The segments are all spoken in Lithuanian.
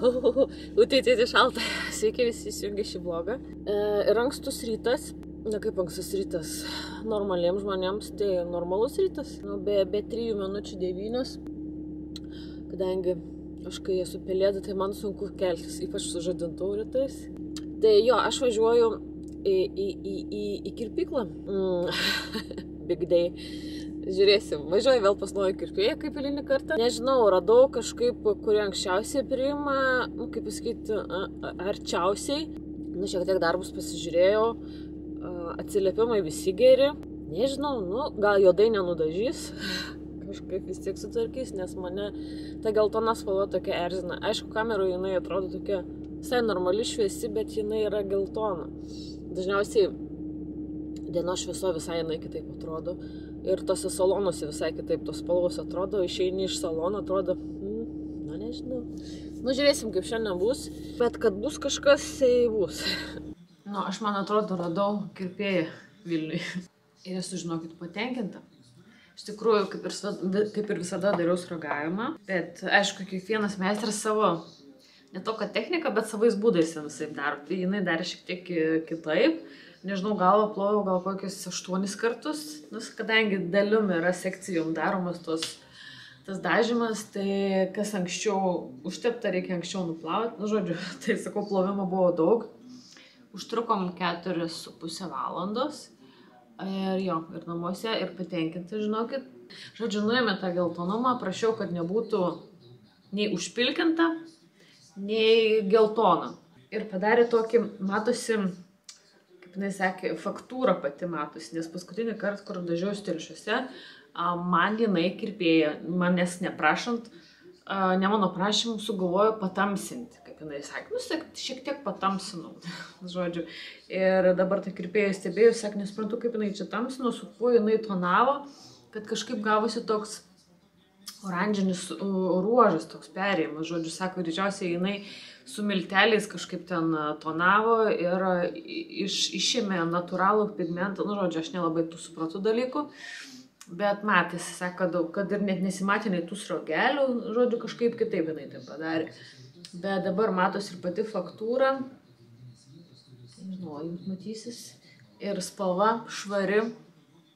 Utėtėti šaltą. Sveiki visi įsijungė šį vlogą. Ir ankstus rytas. Na kaip ankstus rytas. Normaliems žmonėms tai normalus rytas. Nu, be 3 minučių 9. Kadangi aš kai esu pelėda, tai man sunku keltis, ypač su žadintuvu rytais. Tai jo, aš važiuoju į kirpyklą. Big day. Žiūrėsim, važiuoju vėl pas naują kirpėją kaip eilinį kartą. Nežinau, radau kažkaip, kurie anksčiausiai priima, kaip pasakyti, arčiausiai. Nu, šiek tiek darbus pasižiūrėjau, atsiliepimai visi geri. Nežinau, nu, gal juodai nenudažys. Kažkaip vis tiek sutvarkys, nes mane ta geltona spalva tokia erzina. Aišku, kameroje jinai atrodo tokia visai normali šviesi, bet jinai yra geltona. Dažniausiai dienos švieso visai jinai kitaip atrodo. Ir tose salonuose visai kitaip tos spalvos atrodo. Išeini iš salono, atrodo, na nežinau. Nu, žiūrėsim, kaip šiandien bus. Bet kad bus kažkas, tai bus. Nu, aš man atrodo radau kirpėją Vilniui. Ir esu, žinokit, patenkinta. Iš tikrųjų, kaip ir visada dariau sragavimą. Bet, aišku, kiekvienas meistras savo, ne to, kad technika, bet savais būdais visaip daro. Tai jinai darė šiek tiek kitaip. Nežinau, galvą ploviau gal kokius 8 kartus. Nes kadangi dalim yra sekcijom daromas tas dažymas, tai kas anksčiau užtepta, reikia anksčiau nuplauti. Nu, žodžiu, tai sakau, plovimo buvo daug. Užtrukom 4,5 valandos. Ir jo, ir namuose, ir patenkinti, žinokit. Žodžiu, nuėmė tą geltonumą, prašiau, kad nebūtų nei užpilkinta, nei geltona. Ir padarė tokį, matosi, kaip jinai sakė, faktūra pati matosi, nes paskutinį kartą, kur dažiau Telšiuose, man jinai kirpėja, manęs neprašant, ne mano prašymų sugalvojo patamsinti, kaip jinai sakė. Nu, šiek tiek patamsinau, žodžiu. Ir dabar ta kirpėja stebėjau, sakė, nesuprantu, kaip jinai čia tamsino, su kuo jinai tonavo, kad kažkaip gavosi toks oranžinis ruožas, toks perėjimas, žodžiu, sako, greičiausiai jinai su milteliais kažkaip ten tonavo ir išėmė natūralų pigmentą, nu, žodžiu, aš nelabai tų supratau dalykų, bet matėsi, sako, kad ir net nesimatė nei tų srogelių, žodžiu, kažkaip kitaip jinai tai padarė. Bet dabar matosi ir pati faktūra, nežinau, jums matysis, ir spalva švari,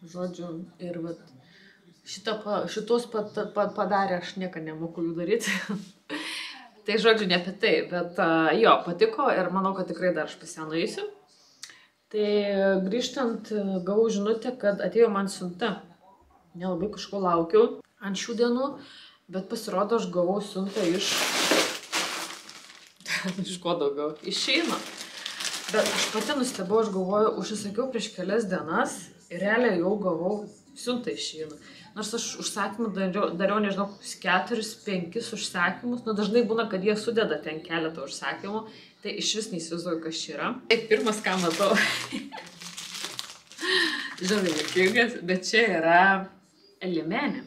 žodžiu, ir vat, šitos padarė, aš niekada nemoku jų daryti. Tai žodžiu, ne apie tai, bet jo, patiko ir manau, kad tikrai dar aš pas ją nueisiu. Tai grįžtant, gavau žinutę, kad atėjo man siunta. Nelabai kažko laukiau ant šių dienų, bet pasirodo, aš gavau siuntą iš ko daugiau, iš Sheino. Bet aš pati nustebau, aš galvoju, užsisakiau prieš kelias dienas ir realiai jau gavau siuntą iš Sheino. Nors aš užsakymų dariau, nežinau, 4-5 užsakymus. Nu, dažnai būna, kad jie sudeda ten keletą užsakymų. Tai iš vis neįsivaizduoju, kas čia yra. Tai pirmas, ką matau. Žinai, juokingas, bet čia yra liemenė.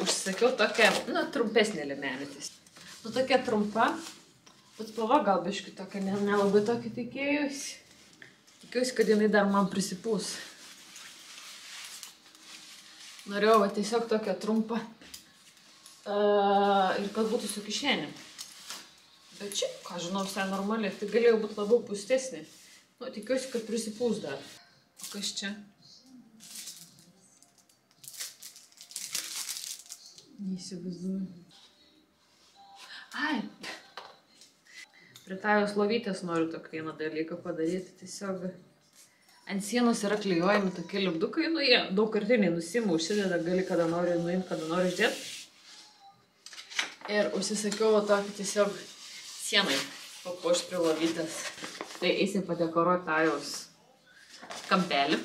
Užsakiau tokią, nu, trumpesnė liemenė. Nu, tokia trumpa. Bet spalva gal biškai tokia, nelabai tokia tikėjusi. Tikiuosi, kad jinai dar man prisipūs. Norėjau tiesiog tokią trumpą ir kad būtų su kišenėm. Bet šiaip, ką žinau, visai normaliai, tai galėjo būti labiau pūstesnė. Nu, tikiuosi, kad prisipūs dar. O kas čia? Neįsivaizduoju. Ai! Prie tajos lovytės noriu tokį vieną dalyką padaryti. Tiesiog ant sienos yra klijuojami tokie lipdukai, nu jie daugkartiniai nusiima, užsideda, gali kada nori nuimti, kada nori išdėti. Ir užsisakiau tokį tiesiog sienai papuošti prie lovytės. Tai eisim padekoruoti tajos kampelį.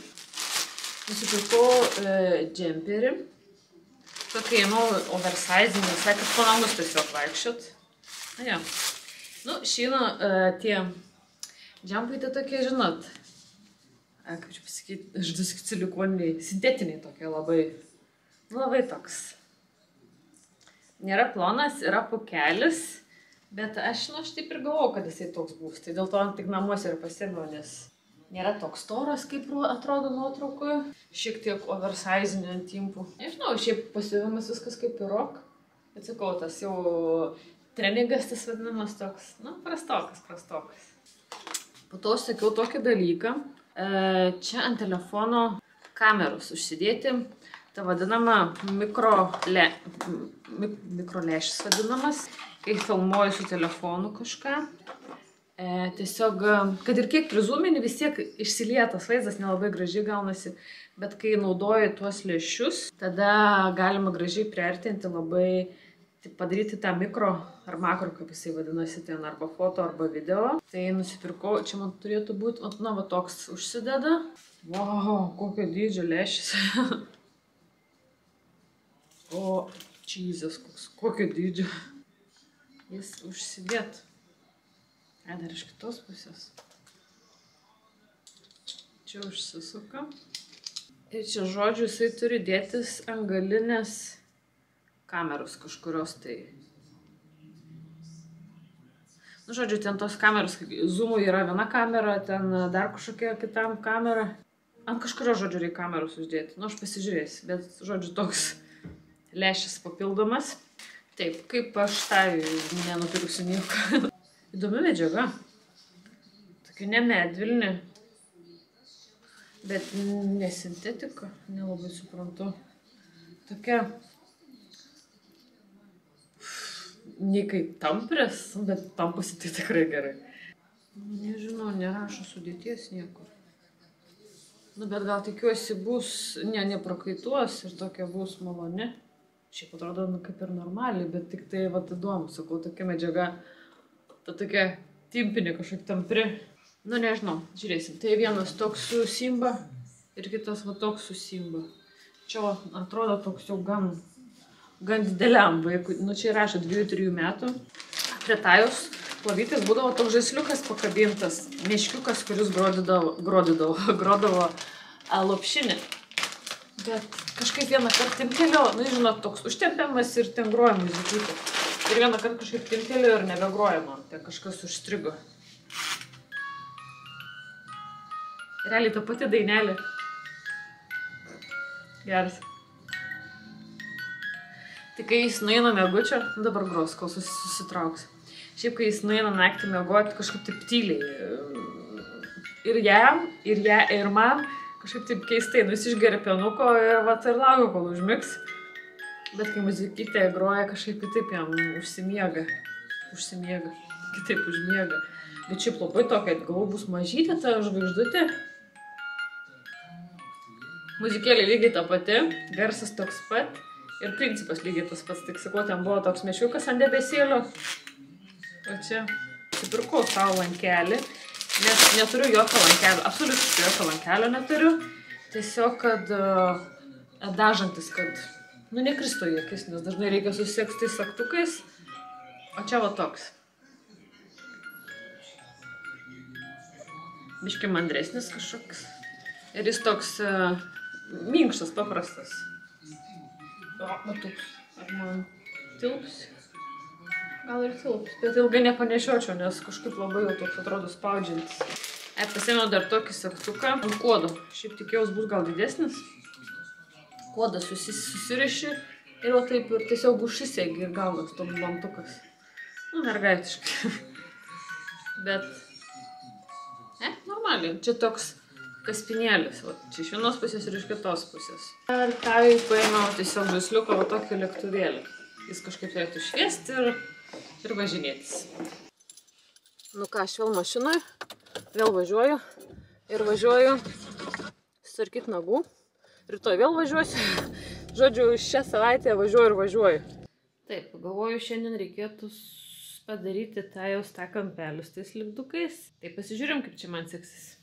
Nusipirkau džemperį. Tokį, nu, oversizinį, visai kad po namus tiesiog vaikščiot. Na jo. Nu, Sheino tie džempai tai tokie, žinot, kaip čia pasakyti, aš daug silikoniniai, sintetiniai tokie labai toks. Nėra plonas, yra pukelis, bet aš taip ir galvojau, kad jisai toks bus. Tai dėl to tik namuose ir pasiėmiau, nes nėra toks storas, kaip atrodo nuotraukoje. Šiek tiek oversizinio ant timpų. Nežinau, šiaip pasiūvimas viskas kaip ir rock. Bet sakau, tas jau treningas tas vadinamas toks, nu, prastokas. Po to sakiau tokį dalyką. Čia ant telefono kameros užsidėti, ta vadinama mikrolešis vadinamas, kai filmuoju su telefonu kažką. Tiesiog, kad ir kiek prizūmini, vis tiek išsilietas vaizdas, nelabai gražiai gaunasi, bet kai naudoji tuos lęšius, tada galima gražiai priartinti labai, padaryti tą mikro ar makro, kaip jisai vadinasi, ten arba foto, arba video. Tai nusipirkau, čia man turėtų būti, na, va toks užsideda. Wow, kokio dydžio lęšis. O, Jesus, kokio dydžio. Jis užsidėt. Dar iš kitos pusės. Čia užsisuka. Ir čia, žodžiu, jisai turi dėtis ant galinės kameros kažkurios tai. Nu, žodžiu, ten tos kameros, zoomų yra viena kamera, ten dar kažkokia kitam kamera. Ant kažkurio, žodžiu, reikia kameros uždėti. Nu, aš pasižiūrėsiu, bet, žodžiu, toks lęšis papildomas. Taip, kaip aš tai nenupirksiu nieko. Įdomi medžiaga. Tokia ne medvilnė, bet ne sintetika, nelabai suprantu. Tokia, ne kaip tamprės, bet tampusi tai tikrai gerai. Nežinau, nerašo sudėties niekur. Nu, bet gal tikiuosi bus, neprakaituos ir tokia bus maloni. Šiaip atrodo, kaip ir normaliai, bet tik tai, vat, įdomu, sakau, tokia medžiaga. Ta tokia timpinė kažkokia tampri. Nu, nežinau, žiūrėsim. Tai vienas toks su simba ir kitas va toks su simba. Čia atrodo toks jau gan dideliam vaikui. Nu, čia rašo 2-3 metų. Prie tajos plovytės būdavo toks žaisliukas pakabintas. Meškiukas, kuris grodavo lopšinį. Bet kažkaip vieną kartą timptelio, nu, žinot, toks užtempiamas ir ten groja muzikytė. Ir vieną kartą kažkaip timptelio ir nebegrojama, ten kažkas užstrigo. Realiai ta pati dainelė. Geras. Tai kai jis nueina miegučio, dabar gros, kol susitrauks. Šiaip kai jis nueina naktį miegoti, kažkaip taip tyliai. Ir jam, ir man kažkaip taip keistai, nu jis išgeria pienuko ir vat ir laukia, kol užmigs. Bet kai muzikytė groja, kažkaip kitaip jam užsimiega, kitaip užmiega. Bet šiaip labai tokia, galvo bus mažytė ta žvaigždutė. Muzikėlė lygiai ta pati, garsas toks pat ir principas lygiai tas pats. Tik sakau, ten buvo toks meškiukas ant debesėlio. O čia supirkau savo lankelį, nes neturiu jokio lankelio, absoliučiai jokio lankelio neturiu. Tiesiog, kad dažantis, kad nu, nekristo į akis, nes dažnai reikia susisiekti tais sagtukais, o čia va toks. Biški mandresnis kažkoks. Ir jis toks minkštas, paprastas. O, matuks, ar man tilps? Gal ir tilps, bet ilgai nepanešiočiau, nes kažkaip labai jau toks atrodo spaudžiantis. Pasėmiau dar tokį sagtuką ant kodo. Šiaip tikėjaus bus gal didesnis. Kodas susiriši ir va taip ir tiesiog užsisegi ir gaunas toks bantukas. Nu, mergaitiškai. Bet, normaliai. Čia toks kaspinėlis. Va, čia iš vienos pusės ir iš kitos pusės. Ir tai paėmiau tiesiog žaisliuką va tokį lėktuvėlį. Jis kažkaip turėtų šviesti ir važinėtis. Nu ką, aš vėl mašinoj. Vėl važiuoju. Ir važiuoju sutvarkyti nagų. Rytoj vėl važiuosiu. Žodžiu, šią savaitę važiuoju. Taip, galvoju, šiandien reikėtų padaryti tą jau tą kampelį su tais lipdukais. Tai pasižiūrim, kaip čia man seksis.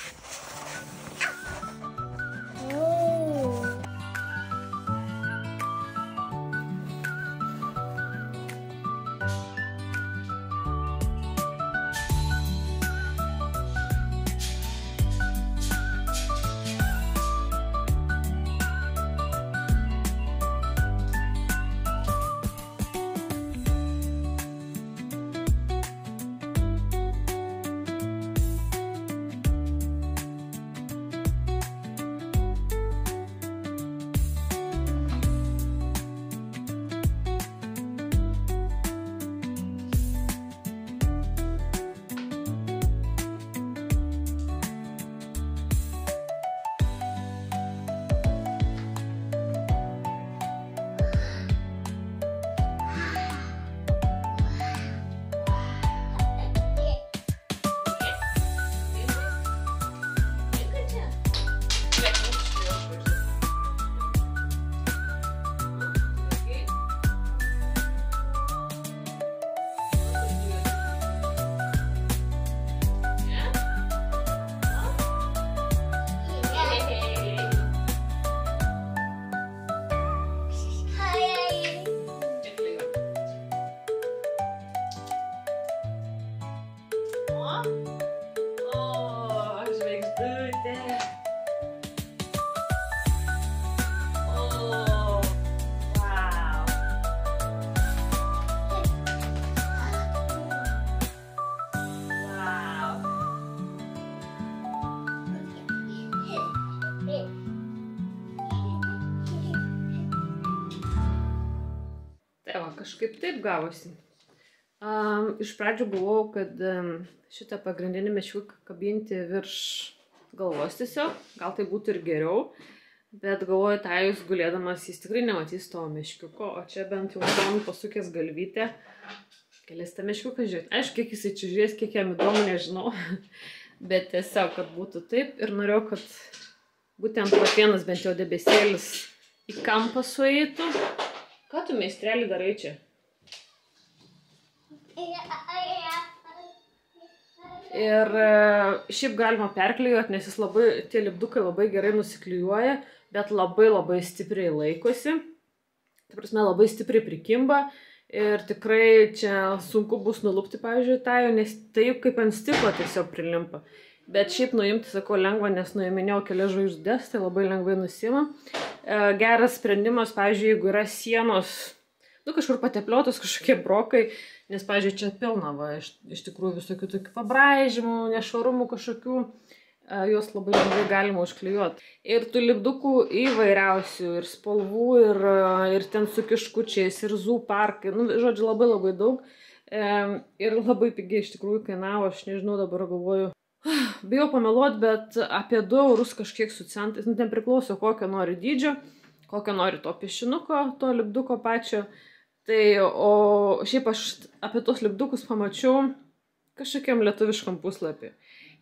kažkaip taip gavosi. Iš pradžių galvojau, kad šitą pagrindinį meškiuką kabinti virš galvos tiesiog, gal tai būtų ir geriau, bet galvoju, Tajus gulėdamas jis tikrai nematys to meškiuko, o čia bent jau šonu pasukęs galvytę, galės tą meškiuką žiūrėti. Aišku, kiek jisai čia žiūrės, kiek jam įdomu, nežinau, bet tiesiog, kad būtų taip ir norėjau, kad būtent vienas bent jau debesėlis į kampą sueitų. Ką tu, meistrelį, darai čia? Ir šiaip galima perklijuoti, nes jis labai, tie lipdukai labai gerai nusiklijuoja, bet labai stipriai laikosi. Tai prasme, labai stipriai prikimba ir tikrai čia sunku bus nulupti, pavyzdžiui, Tajų, nes taip kaip ant stiklo tiesiog prilimpa. Bet šiaip nuimti, sakau, lengva, nes nuiminėjau kelias žvaigždes, tai labai lengvai nusima. Geras sprendimas, pavyzdžiui, jeigu yra sienos, kažkur patepliotos kažkokie brokai, nes, pavyzdžiui, čia pilna, iš tikrųjų visokių tokių pabraižymų, nešvarumų kažkokių, juos labai lengvai galima užklijuoti. Ir tų lipdukų įvairiausių, ir spalvų, ir ten su kiškučiais, ir zoo parkai, žodžiu, labai daug. Ir labai pigiai iš tikrųjų kainavo, aš nežinau, dabar galvoju, bijau pameluoti, bet apie 2 eurus kažkiek su centais, ten priklauso kokio nori dydžio, kokio nori to piešinuko, to lipduko pačio. Tai, o šiaip aš apie tos lipdukus pamačiau kažkokiam lietuviškam puslapį.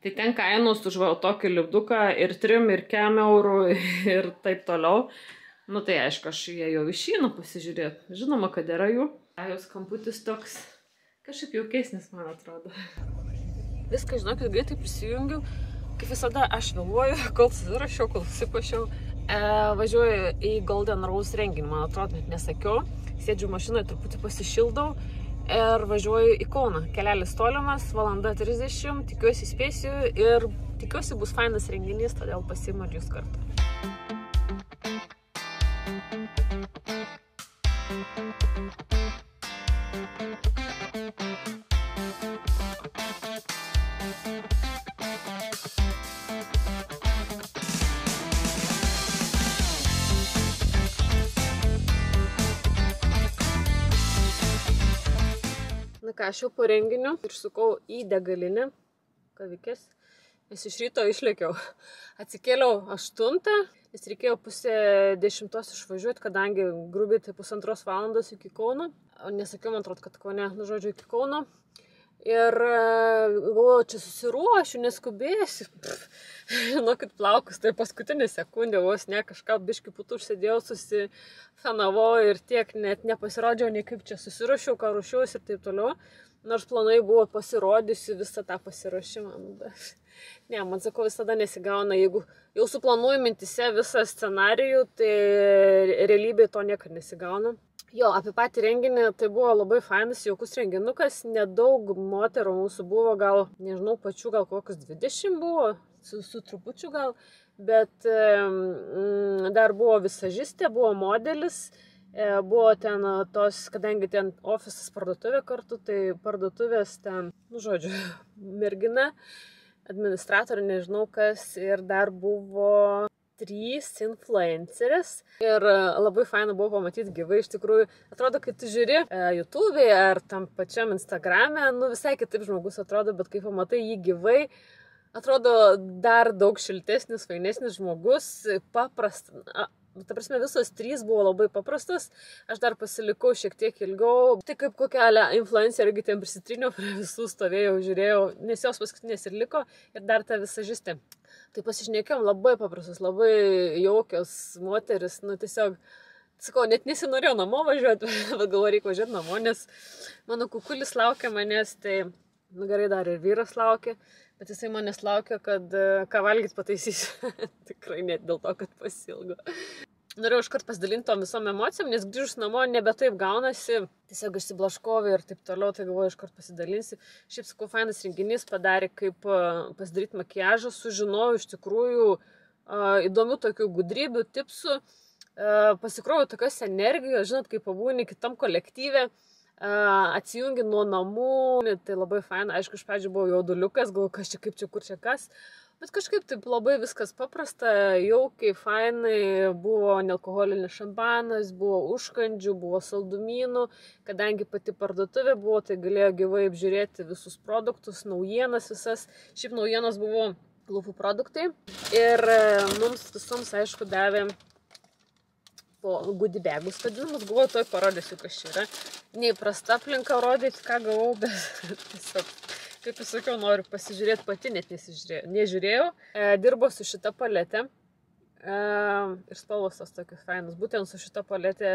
Tai ten kainos už tokį lipduką ir 3, ir 4 eurų ir taip toliau. Nu tai aišku, aš ėjau išeinu pasižiūrėti. Žinoma, kad yra jų. Jos kamputis toks kažkaip jaukesnis, man atrodo. Viską, žinokit, greitai prisijungiau. Kaip visada, aš vėluoju, kol susirašiau, kol susipašiau. Važiuoju į Golden Rose renginį, man atrodo, net nesakiau. Sėdžiu mašinoje, truputį pasišildau ir važiuoju į Kauną. Kelelis tolimas, 1:30, tikiuosi spėsiu ir tikiuosi bus fainas renginys, todėl pasiimu ir jūs kartu. Ką, aš jau po renginiu ir sukau į degalinę, kavikės, nes iš ryto išlėkiau. Atsikėliau 8, nes reikėjo 9:30 išvažiuoti, kadangi grubiai tai 1,5 valandos iki Kauno. Nesakiau, man atrodo, kad Kaune, žodžiu, iki Kauno. Ir galvoju, čia susiruošiu, neskubėsiu. Žinokit, plaukus, tai paskutinį sekundę, vos ne kažką biškį putų užsėdėjau, susifenavau ir tiek net nepasirodžiau, nei kaip čia susiruošiau, ką ruošiausi ir taip toliau. Nors planai buvo pasirodysiu visą tą pasiruošimą. Ne, man sakau, visada nesigauna, jeigu jau suplanuoju mintise visą scenarijų, tai realybėje to niekad nesigauna. Jo, apie patį renginį tai buvo labai fainas, jaukus renginukas, nedaug moterų mūsų buvo, gal, nežinau, pačių gal kokius 20 buvo, su trupučiu gal, bet dar buvo visažistė, buvo modelis, buvo ten tos, kadangi ten ofisas parduotuvė kartu, tai parduotuvės ten, žodžiu, mergina, administratorė, nežinau kas, ir dar buvo 3 influencerės ir labai faina buvo pamatyti gyvai, iš tikrųjų, atrodo, kai tu žiūri YouTube'e ar tam pačiam Instagram'e, visai kitaip žmogus atrodo, bet kai pamatai jį gyvai, atrodo dar daug šiltesnis, fainesnis žmogus, paprastas. Ta prasme, visos 3 buvo labai paprastos, aš dar pasilikau šiek tiek ilgiau, tai kaip kokia influencerė, irgi ten prisitriniau, prie visų stovėjau, žiūrėjau, nes jos paskutinės ir liko, ir dar ta visažistė. Tai pasišnekėjom, labai paprastos, labai jaukios moteris, tiesiog, sakau, net nesinorėjau namo važiuoti, bet galvoju, reikia važiuoti namo, nes mano kukulis laukia manęs, tai, gerai, dar ir vyras laukia, bet jisai manęs laukia, kad ką valgyt pataisysiu, tikrai net dėl to, kad pasilgo. Norėjau iškart pasidalinti tom visom emocijom, nes grįžus namo nebe taip gaunasi, tiesiog išsiblaškovai ir taip toliau, tai galvoju, iškart pasidalinsiu. Šiaip, sakau, fainas renginys padarė, kaip pasidaryti makiažą, sužinojau iš tikrųjų įdomių tokių gudrybių, tipsų, pasikroviau tokios energijos, žinot, kaip pabūni kitam kolektyve, atsijungi nuo namų, tai labai faina, aišku, iš pradžių buvo jauduliukas, galvoju, kas čia, kaip čia, kur čia kas. Bet kažkaip taip labai viskas paprasta, jaukiai, fainai, buvo nealkoholinis šampanas, buvo užkandžių, buvo saldumynų, kadangi pati parduotuvė buvo, tai galėjo gyvai apžiūrėti visus produktus, naujienas visas. Šiaip naujienos buvo lūpų produktai ir mums visoms, aišku, davė po goodie bagus vadinamus, galvoju, toj parodysiu, kas čia yra. Neįprasta aplinka rodyti, ką gavau, bet tiesiog, kaip jūs sakiau, noriu pasižiūrėti pati, net nežiūrėjau. Dirbo su šita paletė ir spalvos tos tokius fainus. Būtent su šita paletė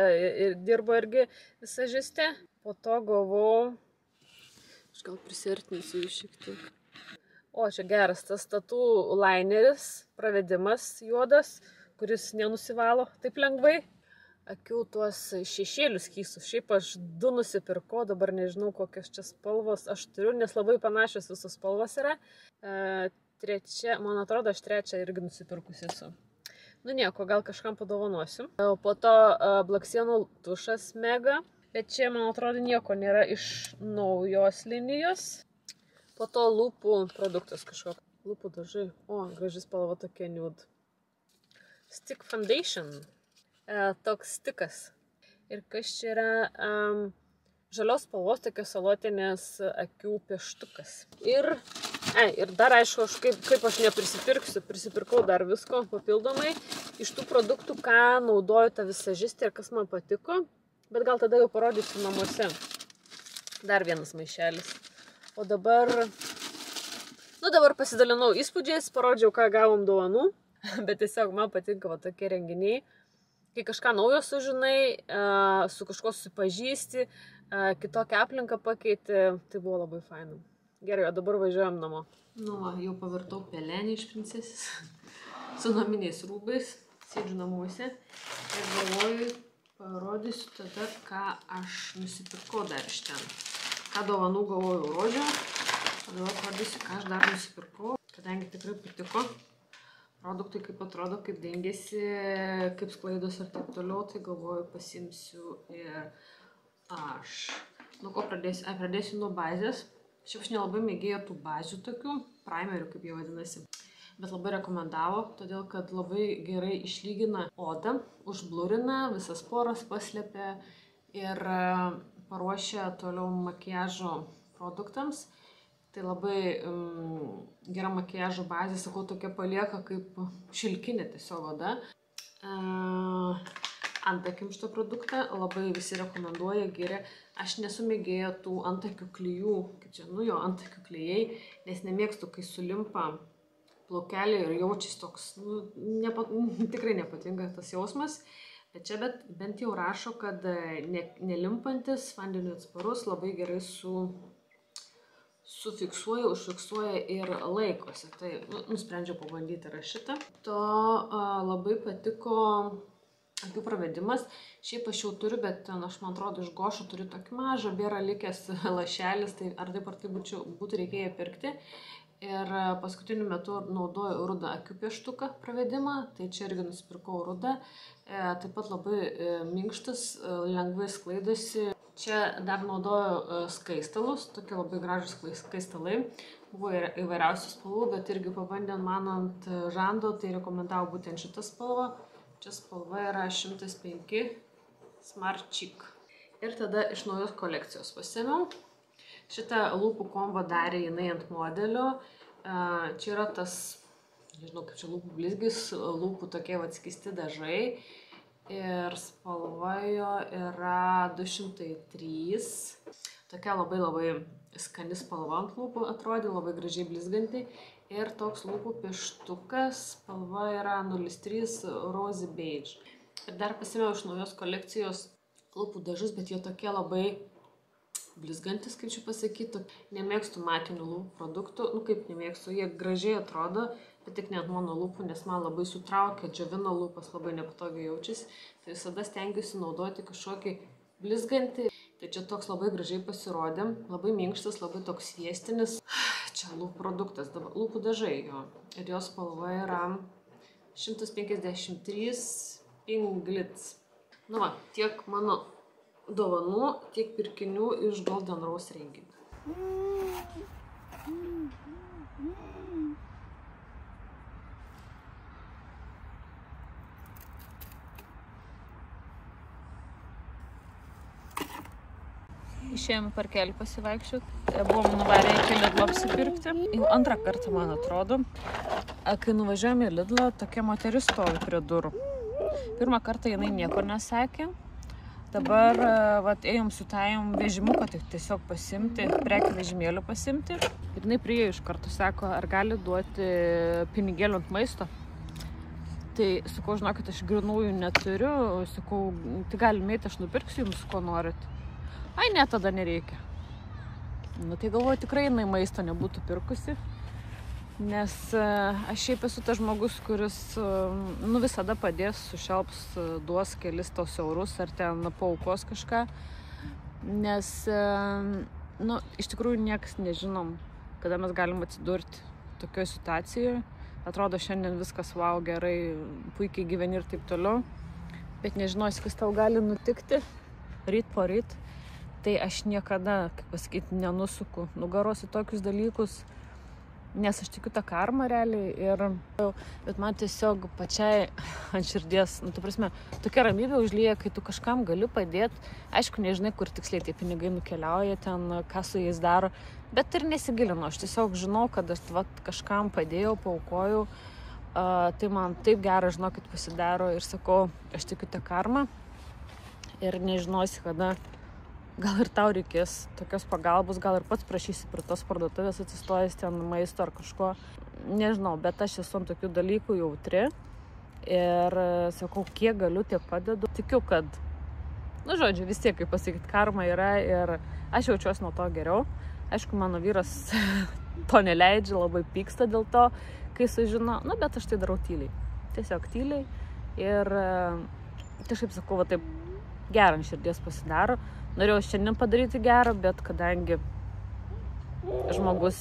dirbo irgi visažistė. Po to gavau, aš gal prisiartinsiu jų šiek tiek. O, čia geras tas tatų lineris, pravedimas juodas, kuris nenusivalo taip lengvai. Akių tuos šešėlius kystus. Šiaip aš 2 nusipirkau, dabar nežinau kokios čia spalvos aš turiu, nes labai panašios visos spalvos yra. Trečia, man atrodo, aš trečią irgi nusipirkusi esu. Nu nieko, gal kažkam padovanosiu. Po to Black-Sienų tušas mega, bet čia, man atrodo, nieko nėra iš naujos linijos. Po to lūpų produktas kažkoks. Lūpų dažai. O, graži spalva tokia nude. Stick Foundation. Toks stikas. Ir kas čia yra žalios spalvos tokios salotinės akių pieštukas. Ir dar aišku, kaip aš neprisipirksiu, prisipirkau dar visko papildomai. Iš tų produktų, ką naudoju tą visažistę ir kas man patiko. Bet gal tada jau parodysiu namuose. Dar vienas maišelis. O dabar pasidalinau įspūdžiais, parodžiau, ką gavom dovanų. Bet tiesiog man patinka va tokie renginiai. Kai kažką naujo sužinai, su kažko susipažįsti, kitokią aplinką pakeiti, tai buvo labai faina. Gerai, o dabar važiuojam namo. Nu, jau pavirtau pelenį iš princesės su naminiais rūbais, sėdžiu namuose ir galvoju, parodysiu tada, ką aš nusipirkau dar iš ten. Ką dovanų gavau rožę, tada parodysiu, ką aš dar nusipirkau, kadangi tikrai patiko. Produktai kaip atrodo, kaip dengiasi, kaip sklaidos ir taip toliau, tai galvoju pasimsiu ir aš. Nuo ko pradėsiu? Pradėsiu nuo bazės. Šiaip aš nelabai mėgėjau tų bazių tokių, primerių kaip jie vadinasi, bet labai rekomendavo, todėl kad labai gerai išlygina odą, užblurina, visas poras paslėpia ir paruošia toliau makiažo produktams. Tai labai gera makiažo bazė, sakau, tokia palieka kaip šilkinė tiesiog oda. Antakiam šitą produktą labai visi rekomenduoja, geria. Aš nesu mėgėja tų antakių klijų, kaip čia, nu jo, antakių klijai, nes nemėgstu, kai sulimpa plaukeliai ir jaučiasi toks, tikrai nepatinka tas jausmas. Bet čia bent jau rašo, kad nelimpantis, vandeniu atsparus, labai gerai sufiksuoja, užfiksuoja ir laikosi. Tai nusprendžiau pabandyti yra šitą. To labai patiko akių pravedimas. Šiaip aš jau turiu, bet aš man atrodo iš Gošo turiu tokį mažą, bėra likęs lašelis, tai ar taip būtų reikėję pirkti. Ir paskutiniu metu naudoju rudą akių pieštuką pravedimą, tai čia irgi nusipirkau rudą. Taip pat labai minkštas, lengvai sklaidosi. Čia dar naudoju skaistalus, tokie labai gražus skaistalai. Buvo įvairiausių spalvų, bet irgi pabandėm man ant žando, tai rekomendavau būtent šitą spalvą. Čia spalva yra 105 Smart Chic. Ir tada iš naujos kolekcijos pasėmiau. Šitą lūpų kombą darė jinai ant modelio. Čia yra tas, nežinau kaip čia lūpų blizgis, lūpų tokie atskisti dažai. Ir spalva jo yra 203. Tokia labai skani spalva ant lūpų atrodė, labai gražiai blizganti. Ir toks lūpų pieštukas, spalva yra 03 Rosy Beige. Ir dar pasėmiau iš naujos kolekcijos lūpų dažus, bet jie tokie labai blizgantis, kaip čia pasakyti. Nemėgstu matinių lūpų produktų, kaip nemėgstu, jie gražiai atrodo, bet tik ne ant mano lūpų, nes man labai sutraukia, džiovina lūpas, labai nepatogiai jaučiasi. Tai visada stengiuosi naudoti kažkokį blizgantį. Tai čia toks labai gražiai pasirodė, labai minkštas, labai toks sviestinis. Čia lūpų produktas, lūpų dažai jo. Ir jos spalva yra 153 Pink Glitz. Nu va, tiek mano dovanų, tiek pirkinių iš Golden Rose renginio. Išėjome parkelį pasivaikščioti. Buvom nuvarę iki Lidlo apsipirkti. Jau antrą kartą, man atrodo. Kai nuvažiavome į Lidlą, tokia moteris stovi prie durų. Pirmą kartą jinai nieko nesakė. Dabar ėjom su tajom vežimuką, tik tiesiog pasimti, prekių vežimėlių pasimti. Ir jinai priėjo iš karto, sako, ar gali duoti pinigėlių ant maisto. Tai sakau, žinokit, aš grynųjų neturiu. Sakau, tai galim eiti, aš nupirksiu jums, ko norit. Ai, ne, tada nereikia. Nu, tai galvoju, tikrai jinai maisto nebūtų pirkusi. Nes aš šiaip esu tas žmogus, kuris visada padės, sušelps, duos kelis tos eurus ar ten paaukos kažką. Nes, iš tikrųjų niekas nežinom, kada mes galim atsidurti tokioje situacijoje. Atrodo, šiandien viskas wow, gerai, puikiai gyveni ir taip toliau. Bet nežinosi, kas tau gali nutikti ryt po ryt. Tai aš niekada, kaip pasakyti, nenusuku nugaros į tokius dalykus. Nes aš tikiu tą karmą realiai, bet man tiesiog pačiai ant širdies, ta prasme, tokia ramybė užlieja, kai tu kažkam gali padėti. Aišku, nežinai, kur tiksliai tie pinigai nukeliauja, ten, ką su jais daro, bet ir nesigilinu. Aš tiesiog žinau, kad aš kažkam padėjau, paaukojau, tai man taip gera, žinokit, pasidaro ir sakau, aš tikiu tą karmą ir nežinosi, kada. Gal ir tau reikės tokios pagalbos, gal ir pats prašysi prie tos parduotuvės atsistojęs ten maisto ar kažko. Nežinau, bet aš esu ant tokių dalykų jautri ir sakau, kiek galiu, tiek padedu. Tikiu, kad, žodžiu, vis tiek, kaip pasakyti, karma yra ir aš jaučiuosi nuo to geriau. Aišku, mano vyras to neleidžia, labai pyksta dėl to, kai sužino, bet aš tai darau tyliai. Tiesiog tyliai ir kažkaip sakau, taip gerą ant širdies pasidaro. Norėjau šiandien padaryti gerą, bet kadangi žmogus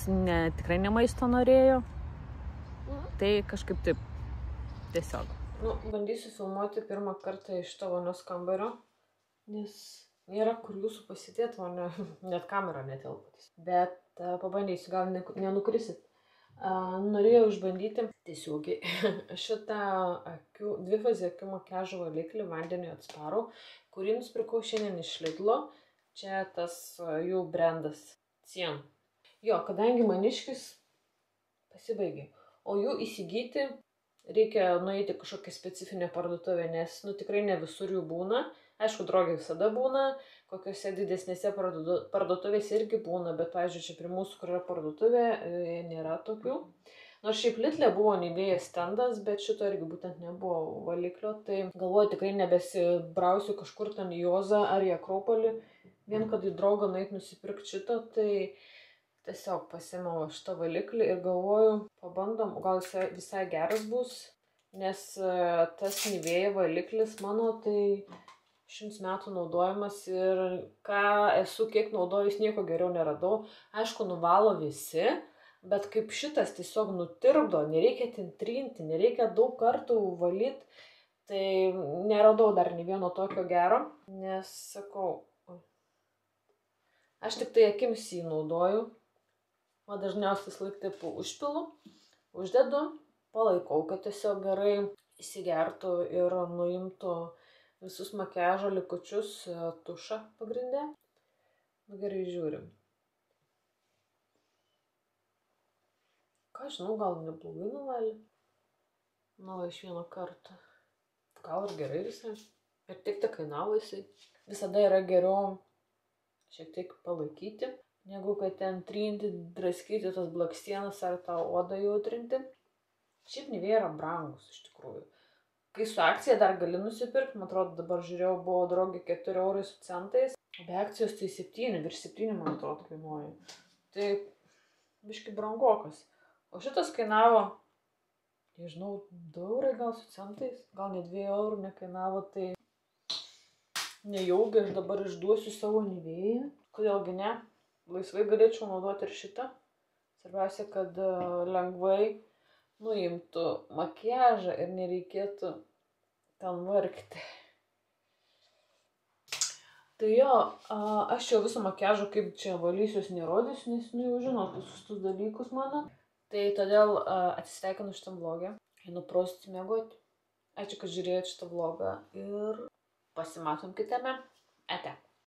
tikrai ne maisto norėjo, tai kažkaip taip tiesiog. Bandysiu filmuoti pirmą kartą iš to vonios kambario, nes nėra kur jūsų pasidėti, net kamera netelpa. Bet pabandysiu, gal nenukrisit. Norėjau išbandyti tiesiogiai šitą dvifazį akių makiažo valiklį vandeniui atsparų, kurį nusipirkau šiandien iš Lidlo. Čia tas jų brandas Cien. Jo, kadangi maniškis pasibaigė, o jų įsigyti reikia nueiti kažkokią specifinę parduotuvę, nes tikrai ne visur jų būna. Aišku, Drogė visada būna, kokiose didesnėse parduotuvėse irgi būna, bet, pavyzdžiui, čia prie mūsų, kur yra parduotuvė, nėra tokių. Nors šiaip Lidle buvo Nivea stendas, bet šito irgi būtent nebuvo valiklio, tai galvoju, tikrai nebesibrausiu kažkur ten į Jozą ar į Akropolį, vien kad į Drogą nueit nusipirkti šito, tai tiesiog pasiėmiau šitą valiklį ir galvoju, pabandom, gal jis visai geras bus, nes tas Nivea valiklis mano, tai 100 metų naudojimas ir ką esu kiek naudojus, nieko geriau neradau. Aišku, nuvalo visi, bet kaip šitas tiesiog nutirpdo, nereikia ten trinti, nereikia daug kartų valyti, tai neradau dar nei vieno tokio gero, nes sakau, aš tik tai akims jį naudoju, o dažniausiai laik taip užpilu, uždedu, palaikau, kad tiesiog gerai įsigertų ir nuimtų visus makiažo likučius, tušą pagrinde. Gerai žiūrim. Ką žinau, gal neblogai nuvalė. Iš vieno karto. Gal ir gerai visai. Ir tiek kainavo jisai. Visada yra geriau šiek tiek palaikyti, negu kad ten trinti, draskyti tas blakstienas ar tą odą jautrinti. Šiaip Nivea yra brangus iš tikrųjų. Kai su akcija dar gali nusipirkti, man atrodo, dabar žiūrėjau, buvo Drogė 4 eurai su centais, be akcijos tai 7, virš 7, man atrodo, kainuoja. Tai biški brangokas. O šitas kainavo, nežinau, 2 eurai gal su centais, gal ne 2 eurų nekainavo, tai nejaugi aš dabar išduosiu savo Nivea. Kodėlgi ne, laisvai galėčiau naudoti ir šitą. Svarbiausia, kad lengvai nuimtų makiažą ir nereikėtų ten vargti. Tai jo, aš jau visą makiažą kaip čia valysiuos nerodysiu, nes jau žinot visus tus dalykus mano. Tai todėl atsisveikinu šitam vlogę, einu praustis miegoti. Ačiū, kad žiūrėjot šitą vlogą ir pasimatom kitame. Ate.